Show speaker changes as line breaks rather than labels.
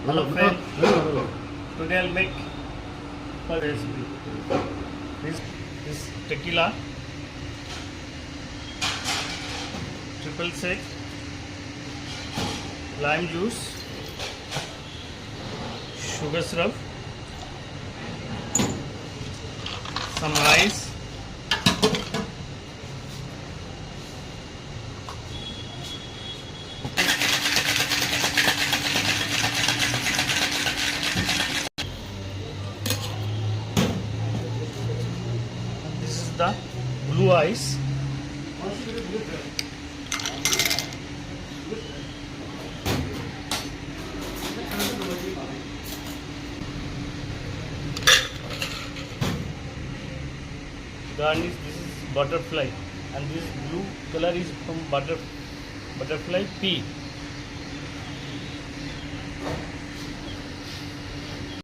Hello friend, today I'll make a recipe. This is tequila, triple sec, lime juice, sugar syrup, some rice, this is the blue ice, garnish. This is butterfly, and this blue color is from butterfly pea.